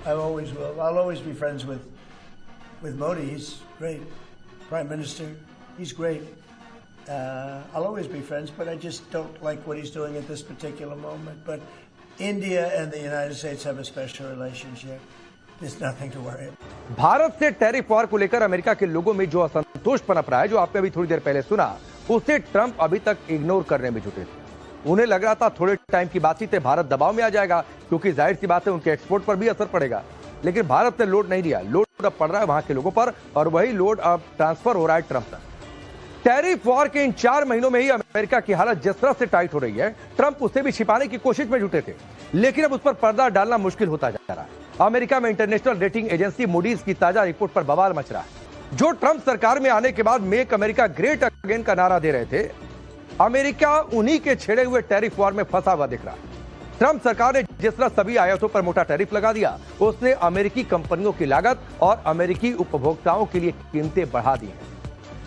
I always will. I'll always be friends with Modi. He's great. Prime Minister. He's great. I'll always be friends, but I just don't like what he's doing at this particular moment. But India and the United States have a special relationship. There's nothing to worry about. Bharat से tariff war को लेकर America के लोगों में जो असंतोष पनप रहा है, जो आपने अभी थोड़ी देर पहले सुना, उसे ट्रंप अभी तक इग्नोर करने में जुटे थे। उन्हें लग रहा था थोड़े टाइम की बात ही थे, भारत दबाव में आ जाएगा, क्योंकि जाहिर सी बात है उनके एक्सपोर्ट पर भी असर पड़ेगा। लेकिन भारत ने लोड नहीं दिया। लोड अब पड़ रहा है वहां के लोगों पर, और वही लोड अब ट्रांसफर हो रहा है ट्रंप तक। टैरिफ वॉर के इन 4 महीनों में ही अमेरिका की हालत जिस तरह से टाइट हो रही है, ट्रंप उसे भी छिपाने की कोशिश में जुटे थे, लेकिन अब उस पर पर्दा डालना मुश्किल होता जा रहा है। अमेरिका में इंटरनेशनल रेटिंग एजेंसी मूडीज की ताजा रिपोर्ट पर बवाल मच रहा है। जो ट्रंप सरकार में आने के बाद मेक अमेरिका ग्रेट अगेन का नारा दे रहे थे, अमेरिका उन्हीं के छेड़े हुए टैरिफ वॉर में फंसा हुआ दिख रहा है। ट्रंप सरकार ने जिस तरह सभी आयातों पर मोटा टैरिफ लगा दिया, उसने अमेरिकी कंपनियों की लागत और अमेरिकी उपभोक्ताओं के लिए कीमतें बढ़ा दी हैं।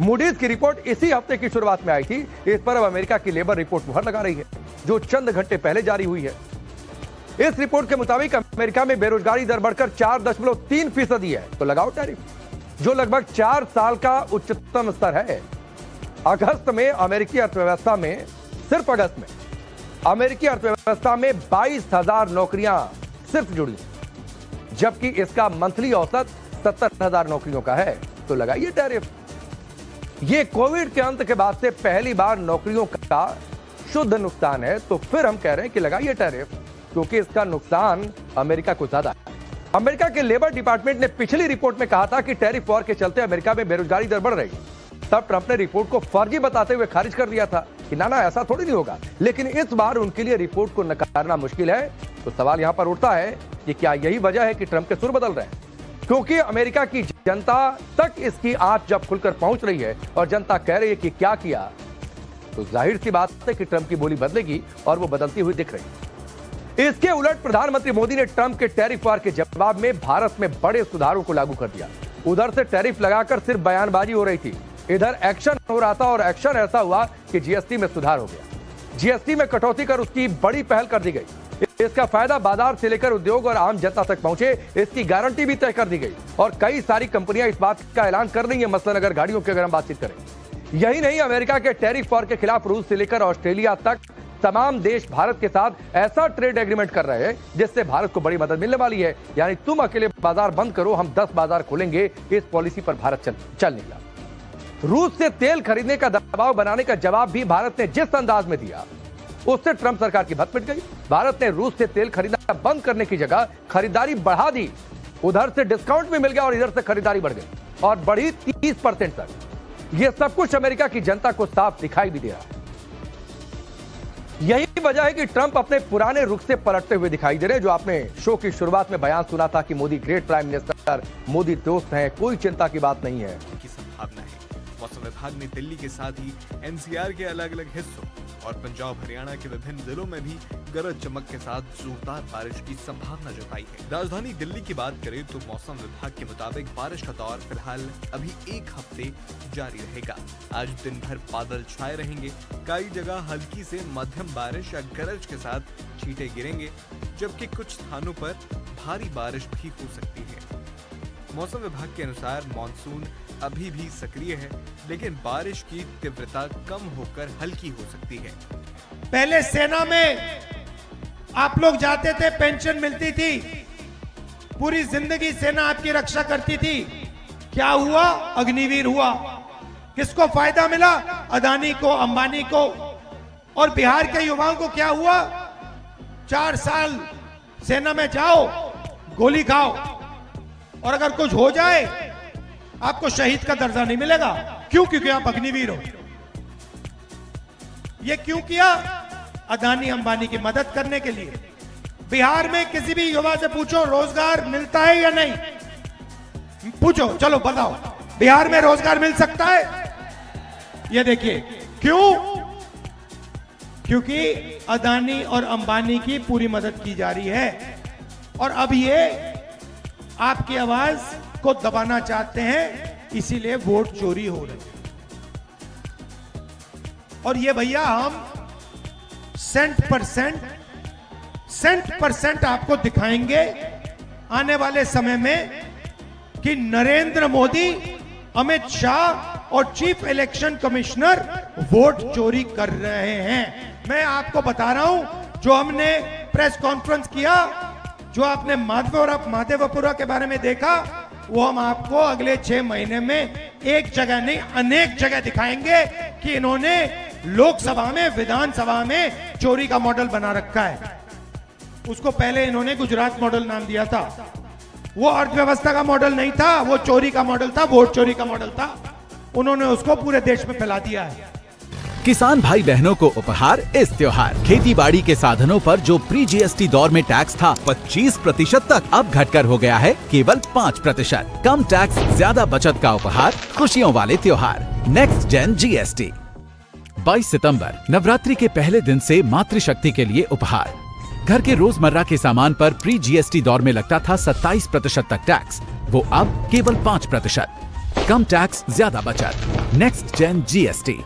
मूडीज की रिपोर्ट इसी हफ्ते की शुरुआत में आई थी। इस पर अब अमेरिका की लेबर रिपोर्ट मुहर लगा रही है, जो चंद घंटे पहले जारी हुई है। इस रिपोर्ट के मुताबिक अमेरिका में बेरोजगारी दर बढ़कर 4.3% है। तो लगाओ टैरिफ, जो लगभग 4 साल का उच्चतम स्तर है। अगस्त में अमेरिकी अर्थव्यवस्था में, सिर्फ अगस्त में अमेरिकी अर्थव्यवस्था में 22,000 नौकरियां सिर्फ जुड़ी, जबकि इसका मंथली औसत 70,000 नौकरियों का है। तो लगाइए टैरिफ। यह कोविड के अंत के बाद से पहली बार नौकरियों का शुद्ध नुकसान है। तो फिर हम कह रहे हैं कि लगाइए टैरिफ, क्योंकि इसका नुकसान अमेरिका को ज्यादा है। अमेरिका के लेबर डिपार्टमेंट ने पिछली रिपोर्ट में कहा था कि टैरिफ वॉर के चलते अमेरिका में बेरोजगारी दर बढ़ रही है। तब ट्रंप ने रिपोर्ट को फर्जी बताते हुए खारिज कर दिया था कि ना ऐसा थोड़ी नहीं होगा। लेकिन इस बार उनके लिए रिपोर्ट को नकारना मुश्किल है। तो सवाल यहां पर उठता है कि क्या यही वजह है कि ट्रंप के सुर बदल रहे हैं? क्योंकि अमेरिका की जनता तक इसकी आंच जब खुलकर पहुंच रही है और जनता कह रही है कि क्या किया, तो जाहिर सी बात है कि ट्रंप की बोली बदलेगी, और वो बदलती हुई दिख रही है। इसके उलट प्रधानमंत्री मोदी ने ट्रंप के टैरिफ वार के जवाब में भारत में बड़े सुधारों को लागू कर दिया। उधर से टैरिफ लगाकर सिर्फ बयानबाजी हो रही थी, इधर एक्शन हो रहा था, और एक्शन ऐसा हुआ कि जीएसटी में सुधार हो गया। जीएसटी में कटौती कर उसकी बड़ी पहल कर दी गई। इसका फायदा बाजार से लेकर उद्योग और आम जनता तक पहुंचे, इसकी गारंटी भी तय कर दी गई। और कई सारी कंपनियां इस बात का ऐलान कर रही हैं, मसलन अगर गाड़ियों की अगर हम बातचीत करें। यही नहीं, अमेरिका के टैरिफ वॉर के खिलाफ रूस से लेकर ऑस्ट्रेलिया तक तमाम देश भारत के साथ ऐसा ट्रेड एग्रीमेंट कर रहे हैं जिससे भारत को बड़ी मदद मिलने वाली है। यानी तुम अकेले बाजार बंद करो, हम 10 बाजार खोलेंगे, इस पॉलिसी पर भारत चल निकला। रूस से तेल खरीदने का दबाव बनाने का जवाब भी भारत ने जिस अंदाज में दिया, उससे ट्रंप सरकार की भत पिट गई। भारत ने रूस से तेल खरीदना बंद करने की जगह खरीदारी बढ़ा दी। उधर से डिस्काउंट भी मिल गया और इधर से खरीदारी बढ़ गई, और बढ़ी 30% तक। यह सब कुछ अमेरिका की जनता को साफ दिखाई भी दे रहा है। यही वजह है कि ट्रंप अपने पुराने रुख से पलटते हुए दिखाई दे रहे हैं। जो आपने शो की शुरुआत में बयान सुना था कि Modi great prime minister, Modi दोस्त हैं, कोई चिंता की बात नहीं है, की संभावना है। मौसम विभाग ने दिल्ली के साथ ही एनसीआर के अलग अलग हिस्सों और पंजाब हरियाणा के विभिन्न जिलों में भी गरज चमक के साथ जोरदार बारिश की संभावना जताई है। राजधानी दिल्ली की बात करें तो मौसम विभाग के मुताबिक बारिश का दौर फिलहाल अभी 1 हफ्ते जारी रहेगा। आज दिन भर बादल छाए रहेंगे, कई जगह हल्की से मध्यम बारिश या गरज के साथ छींटे गिरेंगे, जबकि कुछ स्थानों पर भारी बारिश भी हो सकती है। मौसम विभाग के अनुसार मॉनसून अभी भी सक्रिय है, लेकिन बारिश की तीव्रता कम होकर हल्की हो सकती है। पहले सेना में आप लोग जाते थे, पेंशन मिलती थी, पूरी जिंदगी सेना आपकी रक्षा करती थी। क्या हुआ? अग्निवीर हुआ। किसको फायदा मिला? अदानी को, अंबानी को। और बिहार के युवाओं को क्या हुआ? 4 साल सेना में जाओ, गोली खाओ, और अगर कुछ हो जाए आपको शहीद का दर्जा नहीं मिलेगा। क्यों? क्योंकि आप अग्निवीर हो। ये क्यों किया? अदानी अंबानी की मदद करने के लिए। बिहार में किसी भी युवा से पूछो रोजगार मिलता है या नहीं, पूछो, चलो बताओ, बिहार में रोजगार मिल सकता है? ये देखिए, क्यों? क्योंकि अदानी और अंबानी की पूरी मदद की जा रही है। और अब ये आपकी आवाज को दबाना चाहते हैं, इसीलिए वोट चोरी हो रही है। और ये भैया हम सेंट परसेंट आपको दिखाएंगे आने वाले समय में कि नरेंद्र मोदी, अमित शाह और चीफ इलेक्शन कमिश्नर वोट चोरी कर रहे हैं। मैं आपको बता रहा हूं, जो हमने प्रेस कॉन्फ्रेंस किया, जो आपने माधेपुरा के बारे में देखा, वो हम आपको अगले 6 महीने में एक जगह नहीं अनेक जगह दिखाएंगे कि इन्होंने लोकसभा में, विधानसभा में चोरी का मॉडल बना रखा है। उसको पहले इन्होंने गुजरात मॉडल नाम दिया था। वो अर्थव्यवस्था का मॉडल नहीं था, वो चोरी का मॉडल था, वोट चोरी का मॉडल था। उन्होंने उसको पूरे देश में फैला दिया है। किसान भाई बहनों को उपहार इस त्योहार। खेती बाड़ी के साधनों पर जो प्री जीएसटी दौर में टैक्स था 25% तक, अब घटकर हो गया है केवल 5%। कम टैक्स, ज्यादा बचत का उपहार, खुशियों वाले त्योहार। Next gen GST. 22 सितंबर नवरात्रि के पहले दिन से मातृशक्ति के लिए उपहार। घर के रोजमर्रा के सामान पर प्री जीएसटी दौर में लगता था 27% तक टैक्स, वो अब केवल 5%। कम टैक्स, ज्यादा बचत। Next gen GST.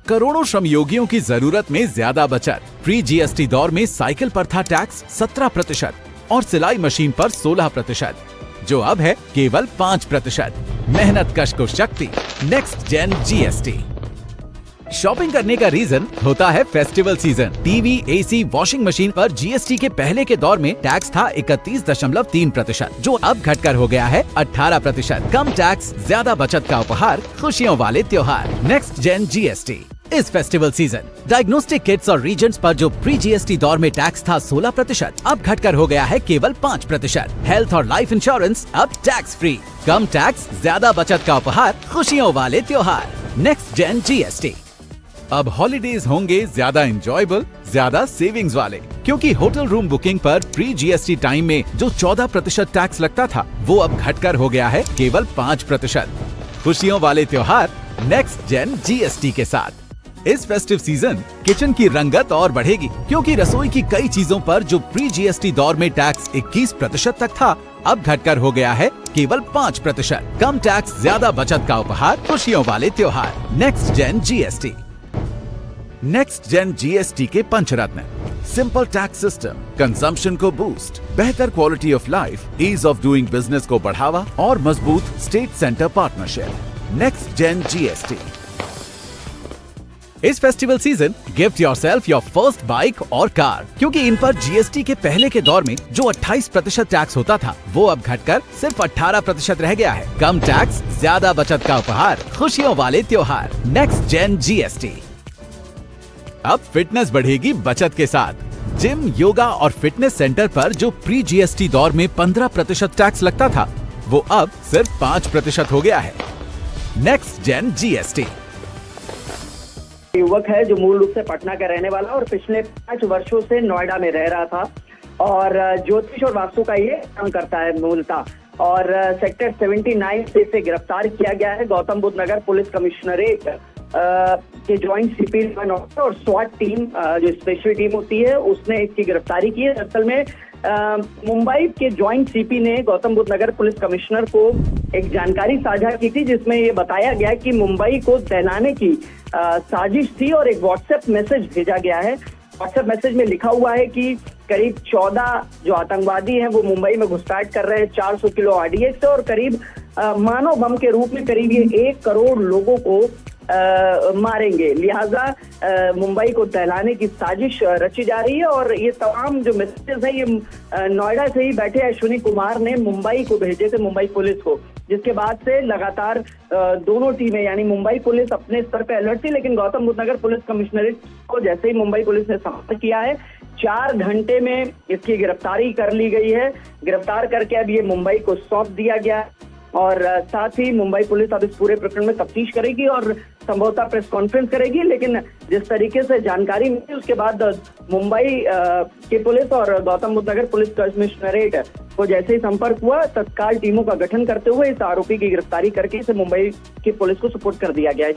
करोड़ों श्रमयोगियों की जरूरत में ज्यादा बचत। प्री जीएसटी दौर में साइकिल पर था टैक्स 17% और सिलाई मशीन पर 16%, जो अब है केवल 5%। मेहनत कश को शक्ति। Next gen GST. शॉपिंग करने का रीजन होता है festival season. TV, AC, washing machine पर जीएसटी के पहले के दौर में टैक्स था 31.3%, जो अब घटकर हो गया है 18%। कम टैक्स, ज्यादा बचत का उपहार, खुशियों वाले त्योहार। Next gen GST. इस फेस्टिवल सीजन डायग्नोस्टिक किट्स और रीजेंट्स पर जो प्री जीएसटी दौर में टैक्स था 16%, अब घटकर हो गया है केवल 5%। हेल्थ और लाइफ इंश्योरेंस अब टैक्स फ्री। कम टैक्स, ज्यादा बचत का उपहार, खुशियों वाले त्योहार। Next gen GST. अब हॉलीडेज होंगे ज्यादा एंजॉयबल, ज्यादा सेविंग्स वाले, क्योंकि होटल रूम बुकिंग पर प्री जीएसटी टाइम में जो 14% टैक्स लगता था, वो अब घटकर हो गया है केवल 5%। खुशियों वाले त्योहार नेक्स्ट जेन जीएसटी के साथ। इस फेस्टिव सीजन किचन की रंगत और बढ़ेगी, क्योंकि रसोई की कई चीजों पर जो प्री जीएसटी दौर में टैक्स 21% तक था, अब घटकर हो गया है केवल 5%। कम टैक्स, ज्यादा बचत का उपहार, खुशियों वाले त्योहार। Next gen GST. Next gen GST के पंचरत्न। सिंपल टैक्स सिस्टम, कंजम्पशन को बूस्ट, बेहतर quality of life, ease of doing business को बढ़ावा और मजबूत state centre partnership. Next gen GST. इस festival season gift yourself your first bike और कार, क्योंकि इन पर जीएसटी के पहले के दौर में जो 28% टैक्स होता था, वो अब घटकर सिर्फ 18% रह गया है। कम टैक्स, ज्यादा बचत का उपहार, खुशियों वाले त्योहार। Next gen GST. अब फिटनेस बढ़ेगी बचत के साथ। जिम, योगा और फिटनेस सेंटर पर जो प्री जीएसटी दौर में 15% टैक्स लगता था, वो अब सिर्फ 5% हो गया है। Next gen GST. युवक है जो मूल रूप से पटना का रहने वाला और पिछले 5 वर्षों से नोएडा में रह रहा था और ज्योतिष और वास्तु का ये काम करता है मूलतः। और सेक्टर 79 से इसे गिरफ्तार किया गया है। गौतम बुद्ध नगर पुलिस कमिश्नरेट के ज्वाइंट सीपी और स्वाट टीम, जो स्पेशल टीम होती है, उसने इसकी गिरफ्तारी की है। असल में मुंबई के ज्वाइंट सीपी ने गौतम बुद्ध नगर पुलिस कमिश्नर को एक जानकारी साझा की थी, जिसमें ये बताया गया कि मुंबई को दहलाने की साजिश थी और एक व्हाट्सएप मैसेज भेजा गया है। व्हाट्सएप मैसेज में लिखा हुआ है कि करीब 14 जो आतंकवादी हैं वो मुंबई में घुसपैठ कर रहे हैं 400 किलो आरडीएक्स से, और करीब मानव बम के रूप में करीब ये 1 करोड़ लोगों को मारेंगे। लिहाजा मुंबई को दहलाने की साजिश रची जा रही है। और ये तमाम जो मैसेजेस है ये नोएडा से ही बैठे अश्विनी कुमार ने मुंबई को भेजे थे, मुंबई पुलिस को, जिसके बाद से लगातार दोनों टीमें यानी मुंबई पुलिस अपने स्तर पे अलर्ट थी, लेकिन गौतम बुद्ध नगर पुलिस कमिश्नरेट को जैसे ही मुंबई पुलिस ने संपर्क किया है, 4 घंटे में इसकी गिरफ्तारी कर ली गई है। गिरफ्तार करके अब ये मुंबई को सौंप दिया गया और साथ ही मुंबई पुलिस अब इस पूरे प्रकरण में तफ्तीश करेगी और संभवतः प्रेस कॉन्फ्रेंस करेगी। लेकिन जिस तरीके से जानकारी मिली उसके बाद मुंबई की पुलिस और गौतम बुद्ध नगर पुलिस कमिश्नरेट को जैसे ही संपर्क हुआ, तत्काल टीमों का गठन करते हुए इस आरोपी की गिरफ्तारी करके इसे मुंबई की पुलिस को सुपुर्द कर दिया गया है।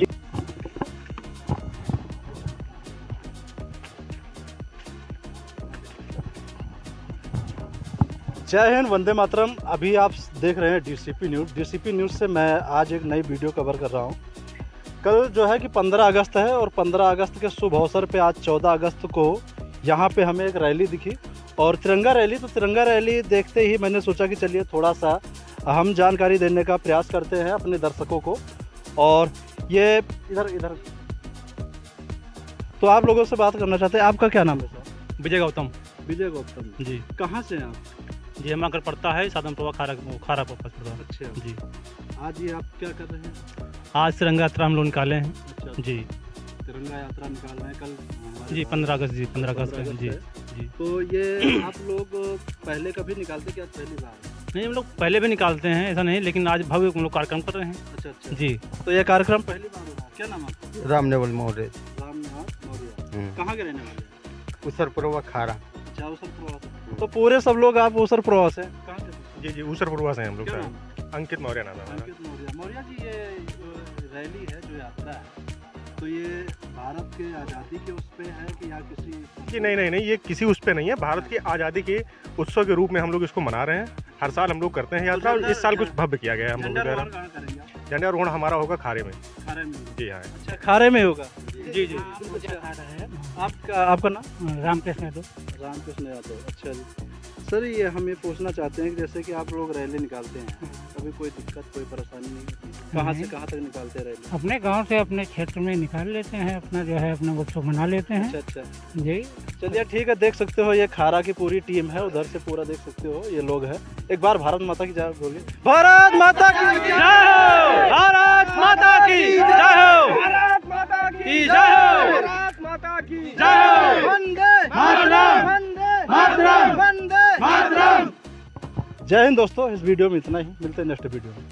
जय हिंद, वंदे मातरम। अभी आप देख रहे हैं डीसीपी न्यूज़। डीसीपी न्यूज़ से मैं आज एक नई वीडियो कवर कर रहा हूं। कल जो है कि 15 अगस्त है और 15 अगस्त के शुभ अवसर पे आज 14 अगस्त को यहां पे हमें एक रैली दिखी और तिरंगा रैली देखते ही मैंने सोचा कि चलिए थोड़ा सा हम जानकारी देने का प्रयास करते हैं अपने दर्शकों को। और ये इधर तो आप लोगों से बात करना चाहते हैं। आपका क्या नाम है सर? विजय गौतम विजय गौतम जी। कहाँ से हैं आप? जी हमारा घर पड़ता है साधनपुर खारा पर पड़ता है। अच्छा जी। आज ये आप क्या कर रहे हैं? आज तिरंगा यात्रा हम लोग निकाले हैं। अच्छा जी तिरंगा यात्रा निकाल रहे हैं कल हमारे जी 15 अगस्त जी 15 अगस्त 15 जी है। जी। तो ये आप लोग पहले कभी निकालते क्या पहली बार? नहीं हम लोग पहले भी निकालते हैं, ऐसा नहीं, लेकिन आज भव्य हम लोग कार्यक्रम कर रहे हैं। अच्छा जी। तो ये कार्यक्रम पहली बार हो रहा है। क्या नाम है? रामनेवल मौर्य, रामनाथ मौर्य। कहाँ के रहने वाले हैं? उसरपुरवा खारा। अच्छा उसरपुरवा से। तो पूरे सब लोग आप उसरपुरवा से? कहाँ के? जी उसरपुरवा से हैं हम लोग। क्या नाम? अंकित मौर्य नाम है हमारा। अंकित मौर्य। मौर्य जी ये जो रैली है जो यात्रा है तो ये भारत के आज़ादी के उस पे है कि या किसी? जी नहीं, ये किसी उस पे नहीं है। भारत की आज़ादी के उत्सव के रूप में हम लोग इसको मना रहे हैं। हर साल हम लोग करते हैं यात्रा। इस साल कुछ भव्य किया गया है हम लोगों द्वारा। कहाँ करेंगे? झंडारोहण हमारा होगा खारे में। खारे में? जी हाँ। अच्छा खारे में होगा। जी जी। आपका नाम? रामकृष्ण यादव। रामकृष्ण यादव। अच्छा जी। सर ये हम ये पूछना चाहते हैं कि जैसे कि आप लोग रैली निकालते हैं, कभी कोई दिक्कत कोई परेशानी नहीं होती? कहाँ से कहाँ तक निकालते हैं रैली? अपने गांव से अपने क्षेत्र में निकाल लेते हैं, अपना जो है अपना उत्सव मना लेते हैं। अच्छा जी। चलिए ठीक है। देख सकते हो ये खारा की पूरी टीम है, उधर से पूरा देख सकते हो ये लोग हैं। एक बार भारत माता की जय बोलिए। भारत माता की जय हो। भारत माता की जय हो। भारत माता की जय हो। भारत माता की जय हो। वंदे मातरम। वंदे मातरम। वंदे मातरम। जय हिंद दोस्तों। इस वीडियो में इतना ही, मिलते हैं नेक्स्ट वीडियो में।